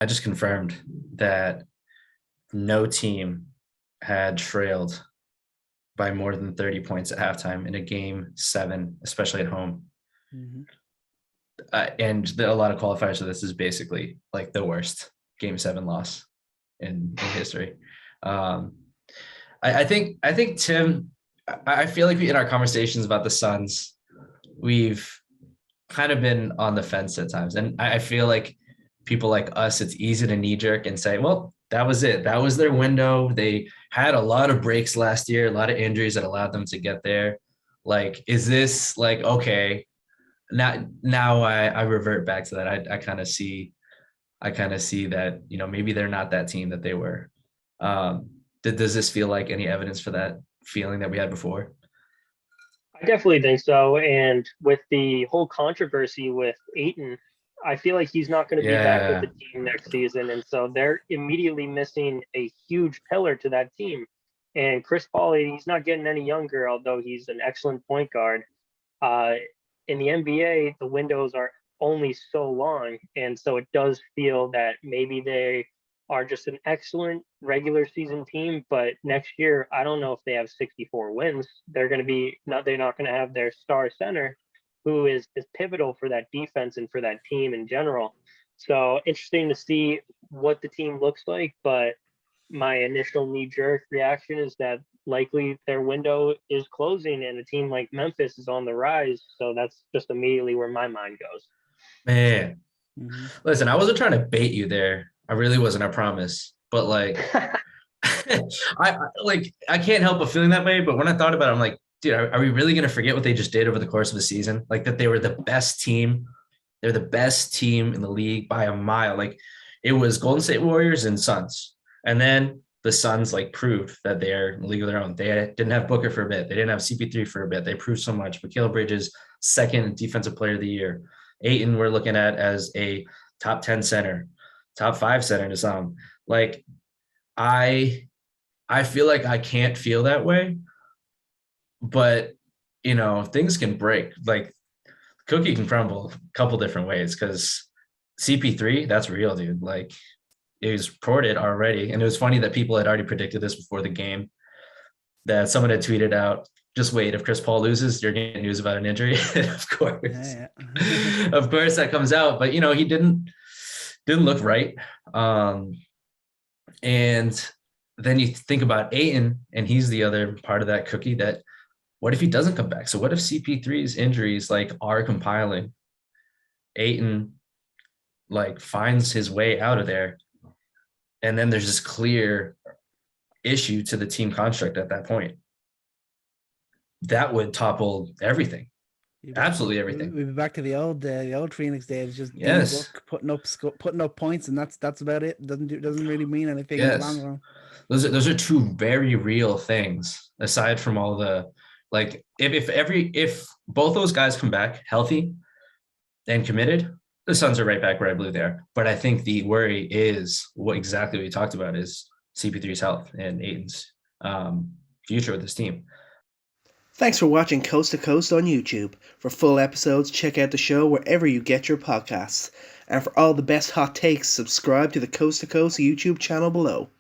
I just confirmed that no team had trailed by more than 30 points at halftime in a game 7, especially at home. Mm-hmm. And a lot of qualifiers for this is basically like the worst game 7 loss in history. I think Tim, I feel like in our conversations about the Suns, we've kind of been on the fence at times. And I feel like people like us, it's easy to knee jerk and say, well, that was it. That was their window. They had a lot of breaks last year, a lot of injuries that allowed them to get there. Like, is this like, okay, now I revert back to that. I kind of see that, maybe they're not that team that they were. Does this feel like any evidence for that feeling that we had before? I definitely think so. And with the whole controversy with Ayton, I feel like he's not going to be back with Yeah. the team next season. And so they're immediately missing a huge pillar to that team. And Chris Paul, he's not getting any younger, although he's an excellent point guard. Uh, in the NBA, the windows are only so long. And so it does feel that maybe they are just an excellent regular season team, but next year I don't know if they have 64 wins. They're not going to have their star center, who is pivotal for that defense and for that team in general. So interesting to see what the team looks like, but my initial knee jerk reaction is that likely their window is closing and a team like Memphis is on the rise. So that's just immediately where my mind goes. Man, Mm-hmm. listen, I wasn't trying to bait you there. I really wasn't, I promise. But like, I can't help but feeling that way. But when I thought about it, I'm like, dude, are we really going to forget what they just did over the course of the season? Like that they were the best team. They're the best team in the league by a mile. Like it was Golden State Warriors and Suns. And then the Suns like proved that they're in a league of their own. They didn't have Booker for a bit. They didn't have CP3 for a bit. They proved so much. Mikal Bridges, second defensive player of the year. Ayton, we're looking at as a top 10 center, top 5 center to some. Like I feel like I can't feel that way, but things can break. Like cookie can crumble a couple different ways because CP3, that's real, dude. Like it was reported already. And it was funny that people had already predicted this before the game, that someone had tweeted out, just wait, if Chris Paul loses, you're getting news about an injury. Of course. Yeah. Of course that comes out, but he didn't look right. And then you think about Ayton, and he's the other part of that cookie. That what if he doesn't come back? So what if CP3's injuries like are compiling? Ayton like finds his way out of there, and then there's this clear issue to the team construct at that point. That would topple everything. Absolutely everything. We'll be back to the old Phoenix days. Just yes, putting up points, and that's about it. Doesn't really mean anything yes. in the long run. Those are two very real things. Aside from all the like, if both those guys come back healthy and committed, the Suns are right back where I believe they are. But I think the worry is what we talked about is CP3's health and Ayton's future with this team. Thanks for watching Coast to Coast on YouTube. For full episodes, check out the show wherever you get your podcasts. And for all the best hot takes, subscribe to the Coast to Coast YouTube channel below.